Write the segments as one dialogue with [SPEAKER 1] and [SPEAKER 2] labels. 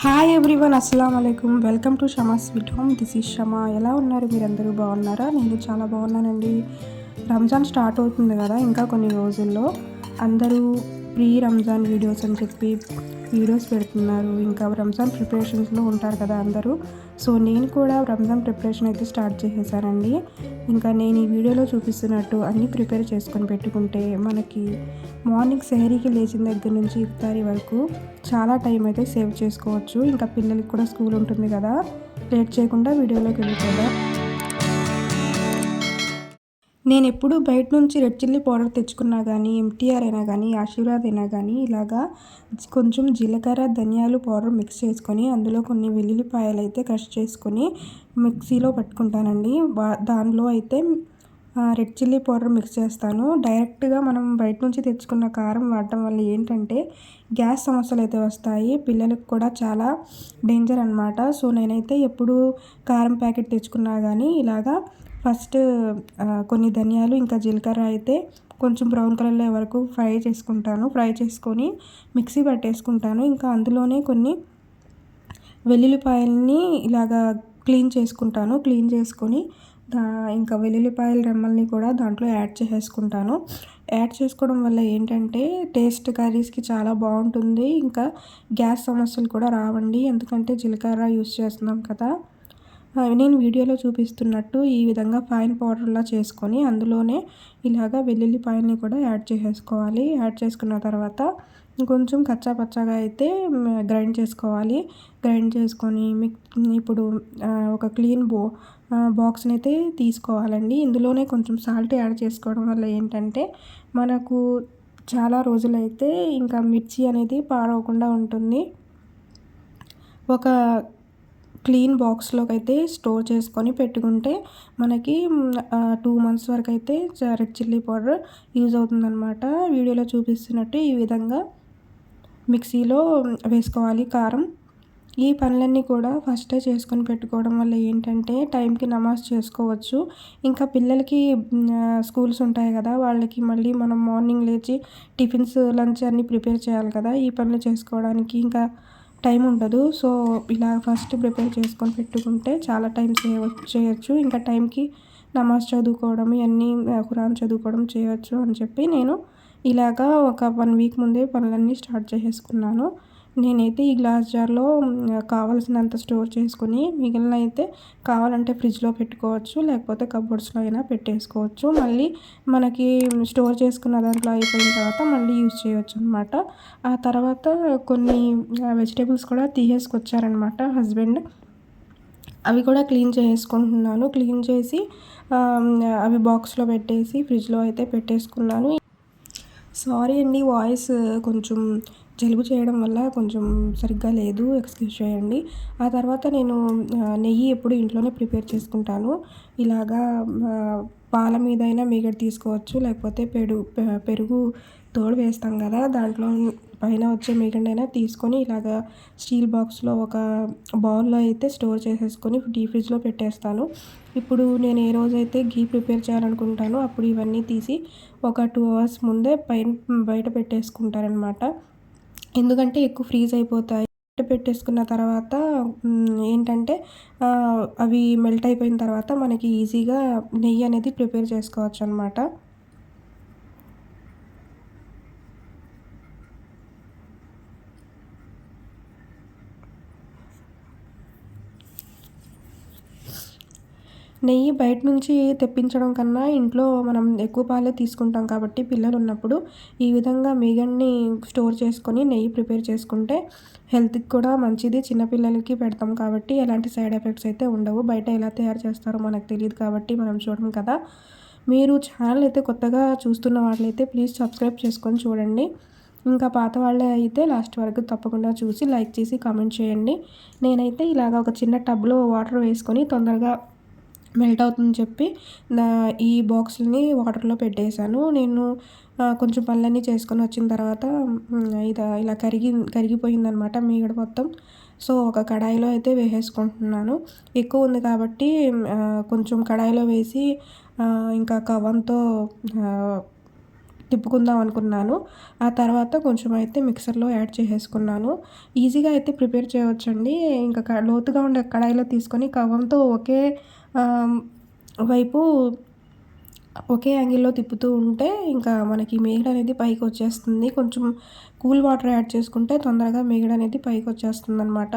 [SPEAKER 1] Hi everyone, అస్సలం అయికుం. Welcome to Shama sweet home. This is Shama. ఎలా ఉన్నారు మీరందరూ? బాగున్నారా? నేను చాలా బాగున్నానండి. రంజాన్ స్టార్ట్ అవుతుంది కదా ఇంకా కొన్ని రోజుల్లో. అందరూ ప్రీ రంజాన్ వీడియోస్ అని చెప్పి వీడియోస్ పెడుతున్నారు. ఇంకా రంజాన్ ప్రిపరేషన్స్లో ఉంటారు కదా అందరూ. సో నేను కూడా రంజాన్ ప్రిపరేషన్ అయితే స్టార్ట్ చేసేసానండి. ఇంకా నేను ఈ వీడియోలో చూపిస్తున్నట్టు అన్నీ ప్రిపేర్ చేసుకొని పెట్టుకుంటే మనకి మార్నింగ్ సెహరీకి లేచిన దగ్గర నుంచి ఇఫ్తారీ వరకు చాలా టైం అయితే సేవ్ చేసుకోవచ్చు. ఇంకా పిల్లలకి కూడా స్కూల్ ఉంటుంది కదా. లేట్ చేయకుండా వీడియోలోకి వెళ్ళిపోదాం. నేను ఎప్పుడు బయట నుంచి రెడ్ చిల్లీ పౌడర్ తెచ్చుకున్నా కానీ, ఎంటీఆర్ అయినా కానీ, ఆశీర్వాద్ అయినా కానీ ఇలాగా కొంచెం జీలకర్ర ధనియాలు పౌడర్ మిక్స్ చేసుకొని అందులో కొన్ని వెల్లుల్లిపాయలు అయితే క్రష్ చేసుకొని మిక్సీలో పట్టుకుంటానండి. దానిలో అయితే రెడ్ చిల్లీ పౌడర్ మిక్స్ చేస్తాను. డైరెక్ట్గా మనం బయట నుంచి తెచ్చుకున్న కారం వాడటం వల్ల ఏంటంటే గ్యాస్ సమస్యలు అయితే వస్తాయి. పిల్లలకు కూడా చాలా డేంజర్ అనమాట. సో నేనైతే ఎప్పుడు కారం ప్యాకెట్ తెచ్చుకున్నా కానీ ఇలాగా ఫస్ట్ కొన్ని ధనియాలు ఇంకా జీలకర్ర అయితే కొంచెం బ్రౌన్ కలర్లో వరకు ఫ్రై చేసుకుంటాను. ఫ్రై చేసుకొని మిక్సీ పట్టేసుకుంటాను. ఇంకా అందులోనే కొన్ని వెల్లుల్లిపాయలని ఇలాగా క్లీన్ చేసుకుంటాను. క్లీన్ చేసుకొని ఇంకా వెల్లుల్లిపాయల రెమ్మల్ని కూడా దాంట్లో యాడ్ చేసేసుకుంటాను. యాడ్ చేసుకోవడం వల్ల ఏంటంటే టేస్ట్ కర్రీస్కి చాలా బాగుంటుంది. ఇంకా గ్యాస్ సమస్యలు కూడా రావండి, ఎందుకంటే జీలకర్ర యూస్ చేస్తున్నాం కదా. నేను వీడియోలో చూపిస్తున్నట్టు ఈ విధంగా ఫైన్ పౌడర్లా చేసుకొని అందులోనే ఇలాగా వెల్లుల్లిపాయల్ని కూడా యాడ్ చేసేసుకోవాలి. యాడ్ చేసుకున్న తర్వాత కొంచెం కచ్చా పచ్చాగా అయితే గ్రైండ్ చేసుకోవాలి. గ్రైండ్ చేసుకొని ఇప్పుడు ఒక క్లీన్ బాక్స్ని అయితే తీసుకోవాలండి. ఇందులోనే కొంచెం సాల్ట్ యాడ్ చేసుకోవడం వల్ల ఏంటంటే మనకు చాలా రోజులైతే ఇంకా మిర్చి అనేది పాడవకుండా ఉంటుంది. ఒక క్లీన్ బాక్స్లోకి అయితే స్టోర్ చేసుకొని పెట్టుకుంటే మనకి 2 months వరకు అయితే రెడ్ చిల్లీ పౌడర్ యూజ్ అవుతుందన్నమాట. వీడియోలో చూపిస్తున్నట్టు ఈ విధంగా మిక్సీలో వేసుకోవాలి కారం. ఈ పనులన్నీ కూడా ఫస్టే చేసుకొని పెట్టుకోవడం వల్ల ఏంటంటే టైంకి నమాజ్ చేసుకోవచ్చు. ఇంకా పిల్లలకి స్కూల్స్ ఉంటాయి కదా, వాళ్ళకి మళ్ళీ మనం మార్నింగ్ లేచి టిఫిన్స్ లంచ్ అన్నీ ప్రిపేర్ చేయాలి కదా. ఈ పనులు చేసుకోవడానికి ఇంకా టైం ఉండదు. సో ఇలా ఫస్ట్ ప్రిపేర్ చేసుకొని పెట్టుకుంటే చాలా టైం చేయొచ్చు. ఇంకా టైంకి నమాజ్ చదువుకోవడం ఇవన్నీ ఖురాన్ చదువుకోవడం చేయొచ్చు అని చెప్పి నేను ఇలాగా ఒక 1 week ముందే పనులన్నీ స్టార్ట్ చేసేసుకున్నాను. నేనైతే ఈ గ్లాస్ జార్లో కావాల్సినంత స్టోర్ చేసుకుని మిగిలిన అయితే కావాలంటే ఫ్రిడ్జ్లో పెట్టుకోవచ్చు, లేకపోతే కబోర్డ్స్లో అయినా పెట్టేసుకోవచ్చు. మళ్ళీ మనకి స్టోర్ చేసుకున్న దాంట్లో అయిపోయిన తర్వాత మళ్ళీ యూజ్ చేయవచ్చు అనమాట. ఆ తర్వాత కొన్ని వెజిటేబుల్స్ కూడా తీసేసుకొచ్చారనమాట హస్బెండ్. అవి కూడా క్లీన్ చేసుకుంటున్నాను. క్లీన్ చేసి అవి బాక్స్లో పెట్టేసి ఫ్రిడ్జ్లో అయితే పెట్టేసుకున్నాను. సారీ అండి, వాయిస్ కొంచెం జలుబు చేయడం వల్ల కొంచెం సరిగ్గా లేదు, ఎక్స్క్యూజ్ చేయండి. ఆ తర్వాత నేను నెయ్యి ఎప్పుడు ఇంట్లోనే ప్రిపేర్ చేసుకుంటాను. ఇలాగా పాల మీదైనా మీగడ తీసుకోవచ్చు, లేకపోతే పెరుగు తోడు వేస్తాం కదా, దాంట్లో పైన వచ్చే మీగడైనా తీసుకొని ఇలాగా స్టీల్ బాక్స్లో ఒక బౌల్లో అయితే స్టోర్ చేసేసుకొని డీప్ ఫ్రిడ్జ్లో పెట్టేస్తాను. ఇప్పుడు నేను ఏ రోజైతే ఘీ ప్రిపేర్ చేయాలనుకుంటానో అప్పుడు ఇవన్నీ తీసి ఒక 2 hours ముందే బయట పెట్టేసుకుంటారనమాట. ఎందుకంటే ఎక్కువ ఫ్రీజ్ అయిపోతాయి. పెట్టేసుకున్న తర్వాత ఏంటంటే అవి మెల్ట్ అయిపోయిన తర్వాత మనకి ఈజీగా నెయ్యి అనేది ప్రిపేర్ చేసుకోవచ్చు అనమాట. నెయ్యి బయట నుంచి తెప్పించడం కన్నా ఇంట్లో మనం ఎక్కువ పాలే తీసుకుంటాం కాబట్టి పిల్లలు ఉన్నప్పుడు ఈ విధంగా మీగడని స్టోర్ చేసుకొని నెయ్యి ప్రిపేర్ చేసుకుంటే హెల్త్కి కూడా మంచిది. చిన్నపిల్లలకి పెడతాం కాబట్టి ఎలాంటి సైడ్ ఎఫెక్ట్స్ అయితే ఉండవు. బయట ఎలా తయారు చేస్తారో మనకు తెలియదు కాబట్టి మనం చూడం కదా. మీరు ఛానల్ అయితే కొత్తగా చూస్తున్న వాళ్ళైతే ప్లీజ్ సబ్స్క్రైబ్ చేసుకొని చూడండి. ఇంకా పాత వాళ్ళే అయితే లాస్ట్ వరకు తప్పకుండా చూసి లైక్ చేసి కామెంట్ చేయండి. నేనైతే ఇలాగ ఒక చిన్న టబ్లో వాటర్ వేసుకొని తొందరగా మెల్ట్ అవుతుందని చెప్పి ఈ బాక్స్‌ని వాటర్‌లో పెట్టేసాను. నేను కొంచెం పనులన్నీ చేసుకొని వచ్చిన తర్వాత ఇలా కరిగిపోయిందనమాట మీగడ మొత్తం. సో ఒక కడాయిలో అయితే వేసేసుకుంటున్నాను. ఎక్కువ ఉంది కాబట్టి కొంచెం కడాయిలో వేసి ఇంకా కవ్వంతో తిప్పుకుందాం అనుకున్నాను. ఆ తర్వాత కొంచెం అయితే మిక్సర్‌లో యాడ్ చేసేసుకున్నాను. ఈజీగా అయితే ప్రిపేర్ చేయవచ్చండి. ఇంకా లోతుగా ఉండే కడాయిలో తీసుకొని కవ్వంతో ఆహ్, వైపు ఒకే యాంగిల్‌లో తిప్పుతూ ఉంటే ఇంకా మనకి మీగడనేది పైకొచ్చేస్తుంది. కొంచెం కూల్ వాటర్ యాడ్ చేసుకుంటే తొందరగా మీగడనేది పైకొచ్చేస్తుందనమాట.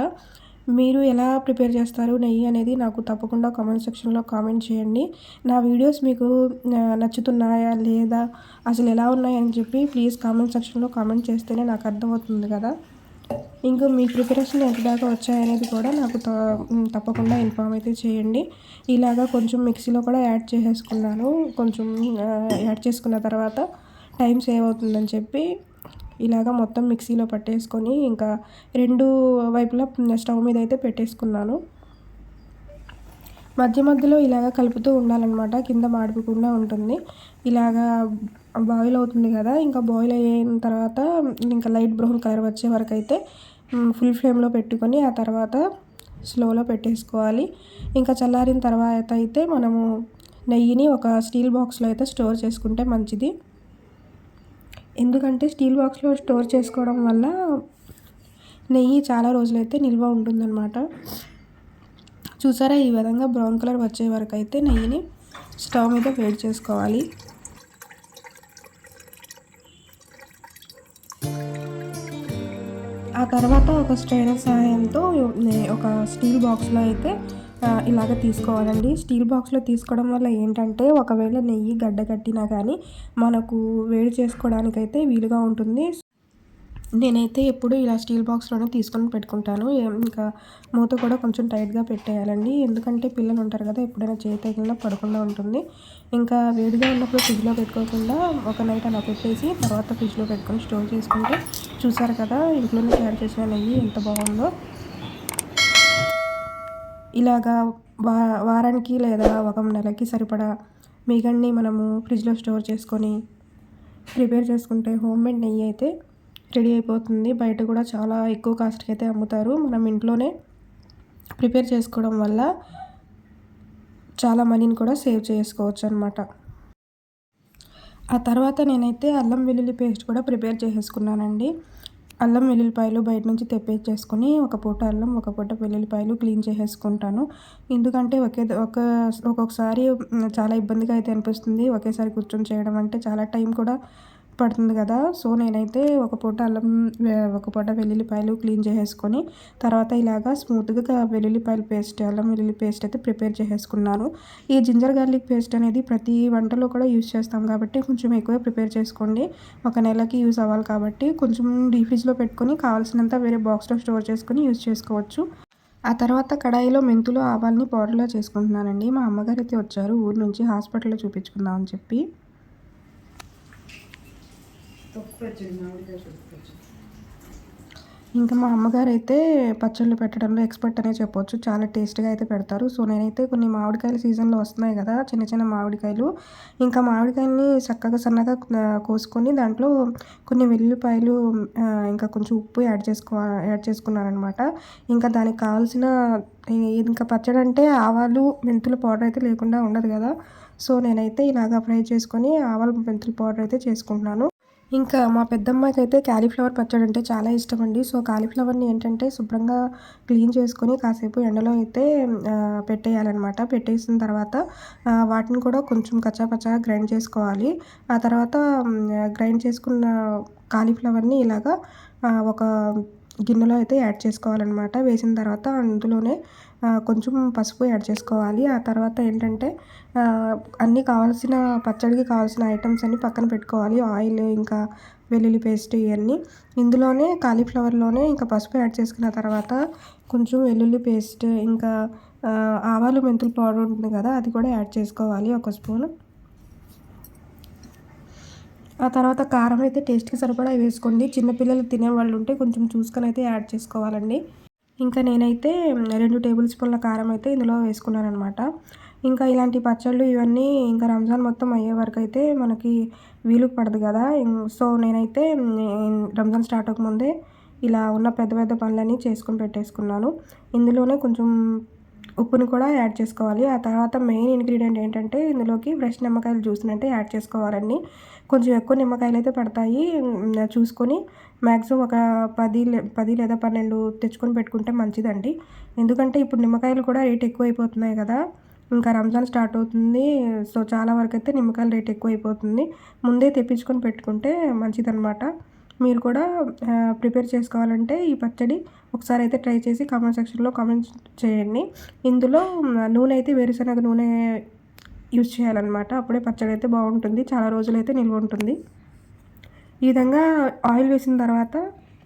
[SPEAKER 1] మీరు ఎలా ప్రిపేర్ చేస్తారు నెయ్యి అనేది నాకు తప్పకుండా కామెంట్ సెక్షన్‌లో కామెంట్ చేయండి. నా వీడియోస్ మీకు నచ్చుతున్నాయా? లేదా? అసలు ఎలా ఉన్నాయని చెప్పి ప్లీజ్ కామెంట్ సెక్షన్‌లో కామెంట్ చేస్తేనే నాకు అర్థమవుతుంది కదా! ఇంకా మీ ప్రిపరేషన్ ఎంత దాకా వచ్చాయనేది కూడా నాకు తప్పకుండా ఇన్ఫార్మ్ అయితే చేయండి. ఇలాగా కొంచెం మిక్సీలో కూడా యాడ్ చేసేసుకున్నాను. కొంచెం యాడ్ చేసుకున్న తర్వాత టైం సేవ్ అవుతుందని చెప్పి ఇలాగ మొత్తం మిక్సీలో పట్టేసుకొని ఇంకా 2 వైపులా స్టవ్ మీద అయితే పెట్టేసుకున్నాను. మధ్య మధ్యలో ఇలాగ కలుపుతూ ఉండాలనమాట. కింద మాడిపోకుండా ఉంటుంది. ఇలాగా బాయిల్ అవుతుంది కదా! ఇంకా బాయిల్ అయిన తర్వాత ఇంకా లైట్ బ్రౌన్ కలర్ వచ్చే వరకైతే ఫుల్ ఫ్లేమ్‌లో పెట్టుకొని ఆ తర్వాత స్లోలో పెట్టేసుకోవాలి. ఇంకా చల్లారిన తర్వాత అయితే మనము నెయ్యిని ఒక స్టీల్ బాక్స్‌లో అయితే స్టోర్ చేసుకుంటే మంచిది. ఎందుకంటే స్టీల్ బాక్స్‌లో స్టోర్ చేసుకోవడం వల్ల నెయ్యి చాలా రోజులైతే నిల్వ ఉంటుందన్నమాట. చూసారా ఈ విధంగా బ్రౌన్ కలర్ వచ్చే వరకు అయితే నెయ్యిని స్టవ్ మీద వేడి చేసుకోవాలి. ఆ తర్వాత ఒక స్ట్రైనర్ సహాయంతో ఒక స్టీల్ బాక్స్‌లో అయితే ఇలాగ తీసుకోవాలండి. స్టీల్ బాక్స్‌లో తీసుకోవడం వల్ల ఏంటంటే ఒకవేళ నెయ్యి గడ్డ కట్టినా కానీ మనకు వేడి చేసుకోవడానికైతే వీలుగా ఉంటుంది. నేనైతే ఎప్పుడు ఇలా స్టీల్ బాక్స్‌లోనే తీసుకొని పెట్టుకుంటాను. ఇంకా మూత కూడా కొంచెం టైట్‌గా పెట్టేయాలండి. ఎందుకంటే పిల్లలు ఉంటారు కదా! ఎప్పుడైనా చేయి తగిలినా పడకుండా ఉంటుంది. ఇంకా వేడిగా ఉన్నప్పుడు ఫ్రిడ్జ్‌లో పెట్టుకోకుండా ఒక నైట్ అలా పెట్టేసి తర్వాత ఫ్రిడ్జ్‌లో పెట్టుకొని స్టోర్ చేసుకుంటే చూసారు కదా! ఇంట్లోనే తయారు చేసిన నెయ్యి ఎంత బాగుందో. ఇలాగా వారానికి లేదా ఒక నెలకి సరిపడా మీగడని మనము ఫ్రిడ్జ్‌లో స్టోర్ చేసుకొని ప్రిపేర్ చేసుకుంటే హోమ్‌మేడ్ నెయ్యి అయితే రెడీ అయిపోతుంది. బయట కూడా చాలా ఎక్కువ కాస్ట్‌కి అయితే అమ్ముతారు. మనం ఇంట్లోనే ప్రిపేర్ చేసుకోవడం వల్ల చాలా మనీని కూడా సేవ్ చేసుకోవచ్చు అనమాట. ఆ తర్వాత నేనైతే అల్లం వెల్లుల్లి పేస్ట్ కూడా ప్రిపేర్ చేసేసుకున్నానండి. అల్లం వెల్లుల్లిపాయలు బయట నుంచి తెప్పించేసుకొని ఒక పూట అల్లం, ఒక పూట వెల్లుల్లిపాయలు క్లీన్ చేసేసుకుంటాను. ఎందుకంటే ఒక్కొక్కసారి చాలా ఇబ్బందిగా అయితే అనిపిస్తుంది. ఒకేసారి కూర్చొని చేయడం అంటే చాలా టైం కూడా పడుతుంది కదా! సో, నేనైతే ఒక పూట ఒక పూట వెల్లుల్లిపాయలు క్లీన్ చేసేసుకొని తర్వాత ఇలాగా స్మూత్‌గా అల్లం వెల్లుల్లి పేస్ట్ అయితే ప్రిపేర్ చేసేసుకున్నాను. ఈ జింజర్ గార్లిక్ పేస్ట్ అనేది ప్రతి వంటలో కూడా యూజ్ చేస్తాం కాబట్టి కొంచెం ఎక్కువే ప్రిపేర్ చేసుకోండి. ఒక నెలకి యూజ్ అవ్వాలి కాబట్టి కొంచెం డీప్ ఫ్రిడ్జ్‌లో పెట్టుకొని కావాల్సినంత వేరే బాక్స్‌లో స్టోర్ చేసుకొని యూజ్ చేసుకోవచ్చు. ఆ తర్వాత కడాయిలో మెంతులు, ఆవాల్ని పౌడర్‌లా చేసుకుంటున్నానండి. మా అమ్మగారైతే వచ్చారు ఊరు నుంచి హాస్పిటల్‌లో చూపించుకుందాం అని చెప్పి. ఇంకా మా అమ్మగారైతే పచ్చళ్ళు పెట్టడంలో ఎక్స్పర్ట్ అనే చెప్పొచ్చు. చాలా టేస్ట్‌గా అయితే పెడతారు. సో, నేనైతే కొన్ని మామిడికాయలు సీజన్‌లో వస్తున్నాయి కదా! చిన్న చిన్న మామిడికాయలు. ఇంకా మామిడికాయలని చక్కగా సన్నగా కోసుకొని దాంట్లో కొన్ని వెల్లుల్లిపాయలు ఇంకా కొంచెం ఉప్పు యాడ్ చేసుకున్నాననమాట. ఇంకా దానికి కావాల్సిన ఇంకా పచ్చడంటే ఆవాలు, మెంతుల పౌడర్ అయితే లేకుండా ఉండదు కదా! సో, నేనైతే ఇలాగ ఫ్రై చేసుకొని ఆవాలు, మెంతుల పౌడర్ అయితే చేసుకుంటున్నాను. ఇంకా మా పెద్దమ్మాయికైతే కాలీఫ్లవర్ పచ్చడి అంటే చాలా ఇష్టమండి. సో, కాలీఫ్లవర్‌ని ఏంటంటే శుభ్రంగా క్లీన్ చేసుకొని కాసేపు ఎండలో అయితే పెట్టేయాలనమాట. పెట్టేసిన తర్వాత వాటిని కూడా కొంచెం కచ్చాపచ్చాగా గ్రైండ్ చేసుకోవాలి. ఆ తర్వాత గ్రైండ్ చేసుకున్న కాలీఫ్లవర్‌ని ఇలాగా ఒక గిన్నెలో అయితే యాడ్ చేసుకోవాలనమాట. వేసిన తర్వాత అందులోనే కొంచెం పసుపు యాడ్ చేసుకోవాలి. ఆ తర్వాత ఏంటంటే అన్నీ కావాల్సిన పచ్చడికి కావాల్సిన ఐటెమ్స్ అన్నీ పక్కన పెట్టుకోవాలి. ఆయిల్, ఇంకా వెల్లుల్లి పేస్ట్ ఇయన్నీ. ఇందులోనే కాలీఫ్లవర్‌లోనే ఇంకా పసుపు యాడ్ చేసుకున్న తర్వాత కొంచెం వెల్లుల్లి పేస్ట్, ఇంకా ఆవాలు, మెంతుల పౌడర్ ఉంటుంది కదా! అది కూడా యాడ్ చేసుకోవాలి ఒక స్పూను. ఆ తర్వాత కారం అయితే టేస్ట్‌కి సరిపడా వేసుకోండి. చిన్న పిల్లలు తినేవాళ్ళు ఉంటే కొంచెం చూసుకొని అయితే యాడ్ చేసుకోవాలండి. ఇంకా నేనైతే 2 టేబుల్ స్పూన్ల కారం అయితే ఇందులో వేసుకున్నాననమాట. ఇంకా ఇలాంటి పచ్చళ్ళు ఇవన్నీ ఇంకా రంజాన్ మొత్తం అయ్యే వరకైతే మనకి వీలు పడదు కదా! సో, నేనైతే రంజాన్ స్టార్ట్ అవ్వకముందే ఇలా ఉన్న పెద్ద పెద్ద పనులన్నీ చేసుకొని పెట్టేసుకున్నాను. ఇందులోనే కొంచెం ఉప్పుని కూడా యాడ్ చేసుకోవాలి. ఆ తర్వాత మెయిన్ ఇంగ్రీడియంట్ ఏంటంటే ఇందులోకి ఫ్రెష్ నిమ్మకాయల జ్యూస్‌ని అయితే యాడ్ చేసుకోవాలండి. కొంచెం ఎక్కువ నిమ్మకాయలైతే పడతాయి. చూసుకొని మాక్సిమం ఒక 10 లేదా 12 తెచ్చుకొని పెట్టుకుంటే మంచిదండి. ఎందుకంటే ఇప్పుడు నిమ్మకాయలు కూడా రేట్ ఎక్కువైపోతున్నాయి కదా! ఇంకా రంజాన్ స్టార్ట్ అవుతుంది. సో, చాలా వరకైతే నిమ్మకాయల రేట్ ఎక్కువైపోతుంది. ముందే తెప్పించుకొని పెట్టుకుంటే మంచిదనమాట. మీరు కూడా ప్రిపేర్ చేసుకోవాలంటే ఈ పచ్చడి ఒకసారి అయితే ట్రై చేసి కామెంట్ సెక్షన్‌లో కామెంట్ చేయండి. ఇందులో నూనె అయితే వేరుశనగ నూనె యూజ్ చేయాలనమాట. అప్పుడే పచ్చడి అయితే బాగుంటుంది. చాలా రోజులైతే నిల్వ ఉంటుంది. ఈ విధంగా ఆయిల్ వేసిన తర్వాత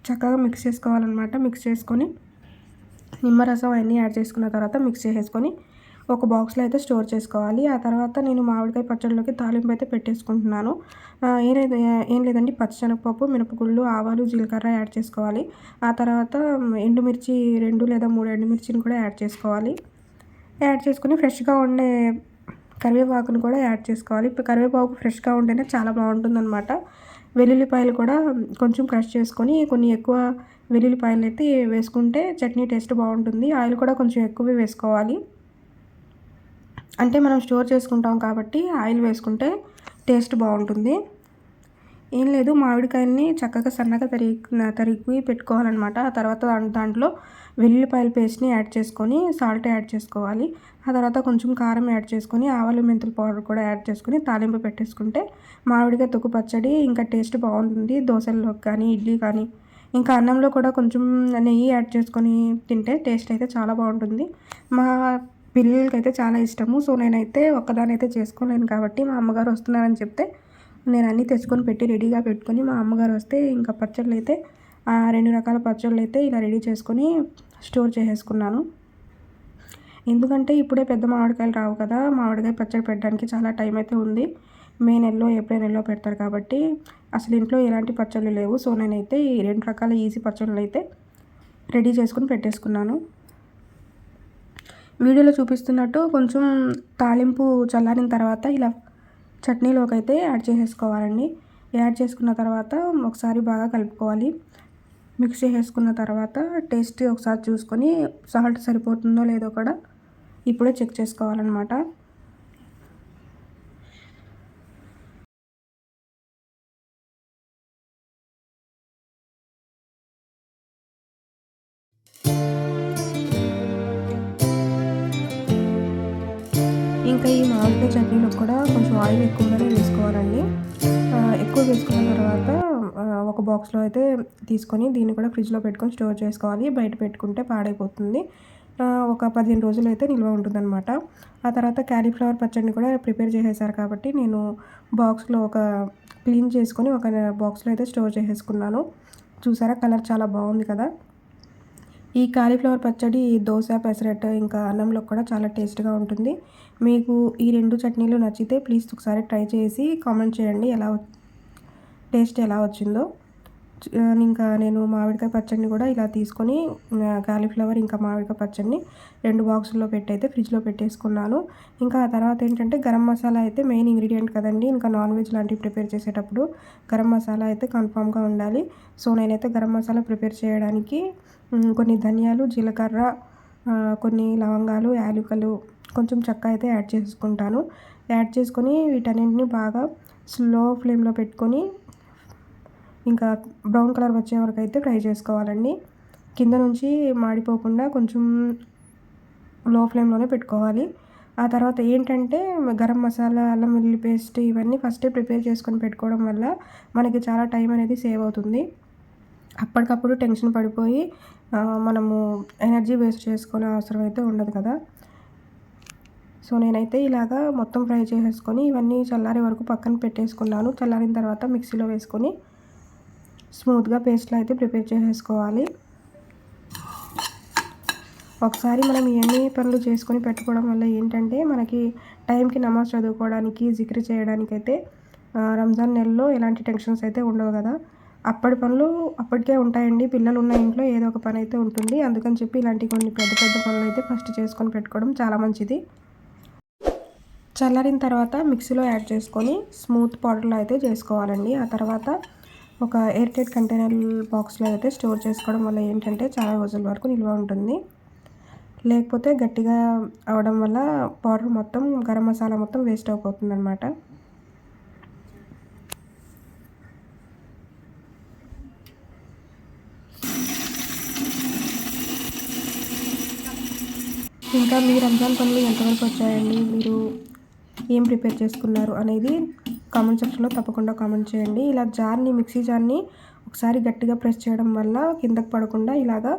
[SPEAKER 1] చక్కగా మిక్స్ చేసుకోవాలనమాట. మిక్స్ చేసుకొని నిమ్మరసం అన్నీ యాడ్ చేసుకున్న తర్వాత మిక్స్ చేసేసుకొని ఒక బాక్స్లో అయితే స్టోర్ చేసుకోవాలి. ఆ తర్వాత నేను మామిడికాయ పచ్చడిలోకి తాలింపు అయితే పెట్టేసుకుంటున్నాను. ఏం లేదండి, పచ్చిశనగపప్పు, మినపగుళ్ళు, ఆవాలు, జీలకర్ర యాడ్ చేసుకోవాలి. ఆ తర్వాత ఎండుమిర్చి 2 లేదా 3 ఎండుమిర్చిని కూడా యాడ్ చేసుకోవాలి. యాడ్ చేసుకొని ఫ్రెష్‌గా ఉండే కరివేపాకును కూడా యాడ్ చేసుకోవాలి. ఇప్పుడు కరివేపాకు ఫ్రెష్‌గా ఉంటేనే చాలా బాగుంటుందనమాట. వెల్లుల్లిపాయలు కూడా కొంచెం క్రష్ చేసుకొని కొన్ని ఎక్కువ వెల్లుల్లిపాయలైతే వేసుకుంటే చట్నీ టేస్ట్ బాగుంటుంది. ఆయిల్ కూడా కొంచెం ఎక్కువే వేసుకోవాలి. అంటే మనం స్టోర్ చేసుకుంటాం కాబట్టి ఆయిల్ వేసుకుంటే టేస్ట్ బాగుంటుంది. ఏం లేదు, మామిడికాయల్ని చక్కగా సన్నగా తరిగి పెట్టుకోవాలన్నమాట. ఆ తర్వాత దాంట్లో వెల్లుల్లిపాయల పేస్ట్‌ని యాడ్ చేసుకొని సాల్ట్ యాడ్ చేసుకోవాలి. ఆ తర్వాత కొంచెం కారం యాడ్ చేసుకొని ఆవాలు, మెంతుల పౌడర్ కూడా యాడ్ చేసుకొని తాలింపు పెట్టేసుకుంటే మామిడికాయ తొక్కు పచ్చడి ఇంకా టేస్ట్ బాగుంటుంది. దోసల్లోకి కానీ, ఇడ్లీ కానీ, ఇంకా అన్నంలో కూడా కొంచెం నెయ్యి యాడ్ చేసుకొని తింటే టేస్ట్ అయితే చాలా బాగుంటుంది. మా పిల్లలకైతే చాలా ఇష్టము. సో, నేనైతే ఒక్కదాన్నైతే చేసుకోలేను కాబట్టి మా అమ్మగారు వస్తున్నారని చెప్తే నేను అన్నీ తెచ్చుకొని పెట్టి రెడీగా పెట్టుకొని మా అమ్మగారు వస్తే ఇంకా పచ్చళ్ళైతే 2 రకాల పచ్చళ్ళైతే ఇలా రెడీ చేసుకొని స్టోర్ చేసేసుకున్నాను. ఎందుకంటే ఇప్పుడే పెద్ద మామిడికాయలు రావు కదా! మామిడికాయ పచ్చడి పెట్టడానికి చాలా టైం అయితే ఉంది. మే నెలలో, ఏప్రిల్ నెలలో పెడతారు కాబట్టి అసలు ఇంట్లో ఎలాంటి పచ్చళ్ళు లేవు. సో, నేనైతే ఈ 2 రకాల ఈజీ పచ్చళ్ళనైతే రెడీ చేసుకొని పెట్టేసుకున్నాను. వీడియోలో చూపిస్తున్నట్టు కొంచెం తాలింపు చల్లారిన తర్వాత ఇలా చట్నీలోకి అయితే యాడ్ చేసేసుకోవాలండి. యాడ్ చేసుకున్న తర్వాత ఒకసారి బాగా కలుపుకోవాలి. మిక్స్ చేసేసుకున్న తర్వాత టేస్ట్ ఒకసారి చూసుకొని సాల్ట్ సరిపోతుందో లేదో కూడా ఇప్పుడే చెక్ చేసుకోవాలన్నమాట. ఇంకా ఈ మామిడికాయ చట్నీలో కూడా కొంచెం ఆయిల్ ఎక్కువగానే వేసుకోవాలండి. ఎక్కువ వేసుకున్న తర్వాత ఒక బాక్స్‌లో అయితే తీసుకొని దీన్ని కూడా ఫ్రిడ్జ్‌లో పెట్టుకొని స్టోర్ చేసుకోవాలి. బయట పెట్టుకుంటే పాడైపోతుంది. ఒక 15 రోజులైతే నిల్వ ఉంటుందన్నమాట. ఆ తర్వాత క్యాలీఫ్లవర్ పచ్చడిని కూడా ప్రిపేర్ చేసేసారు కాబట్టి నేను బాక్స్‌లో క్లీన్ చేసుకొని ఒక బాక్స్‌లో అయితే స్టోర్ చేసేసుకున్నాను. చూసారా, కలర్ చాలా బాగుంది కదా! ఈ కాలీఫ్లవర్ పచ్చడి దోస, పెసరట్టు ఇంకా అన్నంలో కూడా చాలా టేస్ట్‌గా ఉంటుంది. మీకు ఈ 2 చట్నీలు నచ్చితే ప్లీజ్ ఒకసారి ట్రై చేసి కామెంట్ చేయండి టేస్ట్ ఎలా వచ్చిందో. ఇంకా నేను మామిడికాయ పచ్చడిని కూడా ఇలా తీసుకొని కాలీఫ్లవర్ ఇంకా మామిడికాయ పచ్చడిని 2 బాక్సుల్లో పెట్టి అయితే ఫ్రిడ్జ్‌లో పెట్టేసుకున్నాను. ఇంకా ఆ తర్వాత ఏంటంటే గరం మసాలా అయితే మెయిన్ ఇంగ్రీడియంట్ కదండీ! ఇంకా నాన్ వెజ్ లాంటివి ప్రిపేర్ చేసేటప్పుడు గరం మసాలా అయితే కన్ఫామ్‌గా ఉండాలి. సో, నేనైతే గరం మసాలా ప్రిపేర్ చేయడానికి కొన్ని ధనియాలు, జీలకర్ర, కొన్ని లవంగాలు, యాలకులు, కొంచెం చెక్క అయితే యాడ్ చేసుకుంటాను. యాడ్ చేసుకొని వీటన్నింటిని బాగా స్లో ఫ్లేమ్‌లో పెట్టుకొని ఇంకా బ్రౌన్ కలర్ వచ్చే వరకు అయితే ఫ్రై చేసుకోవాలండి. కింద నుంచి మాడిపోకుండా కొంచెం లో ఫ్లేమ్‌లోనే పెట్టుకోవాలి. ఆ తర్వాత ఏంటంటే గరం మసాలా, అల్లం వెల్లుల్లి పేస్ట్ ఇవన్నీ ఫస్టే ప్రిపేర్ చేసుకొని పెట్టుకోవడం వల్ల మనకి చాలా టైం అనేది సేవ్ అవుతుంది. అప్పటికప్పుడు టెన్షన్ పడిపోయి మనము ఎనర్జీ వేస్ట్ చేసుకునే అవసరం అయితే ఉండదు కదా! సో, నేనైతే ఇలాగా మొత్తం ఫ్రై చేసేసుకొని ఇవన్నీ చల్లారే వరకు పక్కన పెట్టేసుకున్నాను. చల్లారిన తర్వాత మిక్సీలో వేసుకొని స్మూత్‌గా పేస్ట్‌లా అయితే ప్రిపేర్ చేసేసుకోవాలి. ఒకసారి మనం ఇవన్నీ పనులు చేసుకొని పెట్టుకోవడం వల్ల ఏంటంటే మనకి టైంకి నమాజ్ చదువుకోవడానికి, జిక్ర్ చేయడానికైతే రంజాన్ నెలలో ఎలాంటి టెన్షన్స్ అయితే ఉండవు కదా! అప్పటి పనులు అప్పటికే ఉంటాయండి. పిల్లలు ఉన్న ఇంట్లో ఏదో ఒక పని అయితే ఉంటుంది. అందుకని చెప్పి ఇలాంటి కొన్ని పెద్ద పెద్ద పనులైతే ఫస్ట్ చేసుకొని పెట్టుకోవడం చాలా మంచిది. చల్లారిన తర్వాత మిక్సీలో యాడ్ చేసుకొని స్మూత్ పౌడర్‌లా అయితే చేసుకోవాలండి. ఆ తర్వాత ఒక ఎయిర్ టైట్ కంటైనర్ బాక్స్‌లో అయితే స్టోర్ చేసుకోవడం వల్ల ఏంటంటే చాలా రోజుల వరకు నిల్వ ఉంటుంది. లేకపోతే గట్టిగా అవడం వల్ల పౌడర్ మొత్తం గరం మసాలా మొత్తం వేస్ట్ అయిపోతుందన్నమాట. ఇంకా మీ రంజాన్ పనులు ఎంతవరకు వచ్చాయండి? మీరు ఏం ప్రిపేర్ చేసుకున్నారు అనేది కామెంట్ సెక్షన్లో తప్పకుండా కామెంట్ చేయండి. ఇలా మిక్సీ జార్ని ఒకసారి గట్టిగా ప్రెస్ చేయడం వల్ల కిందకి పడకుండా ఇలాగా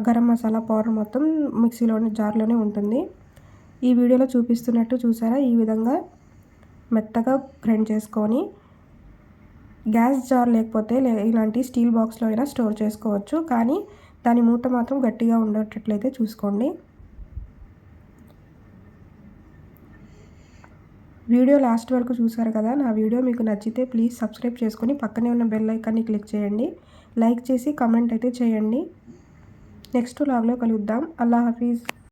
[SPEAKER 1] గరం మసాలా పౌడర్ మొత్తం జార్లోనే ఉంటుంది. ఈ వీడియోలో చూపిస్తున్నట్టు చూసారా, ఈ విధంగా మెత్తగా గ్రైండ్ చేసుకొని గ్యాస్ జార్ లేకపోతే ఇలాంటి స్టీల్ బాక్స్లో అయినా స్టోర్ చేసుకోవచ్చు. కానీ దాని మూత మాత్రం గట్టిగా ఉండేటట్లయితే చూసుకోండి. వీడియో లాస్ట్ వరకు చూసారు కదా. నా వీడియో మీకు నచ్చితే ప్లీజ్ సబ్స్క్రైబ్ చేసుకొని పక్కనే ఉన్న బెల్ ఐకాన్ని క్లిక్ చేయండి. లైక్ చేసి కామెంట్ అయితే చేయండి. నెక్స్ట్ వ్లాగ్లో కలుద్దాం. అల్లా హఫీజ్.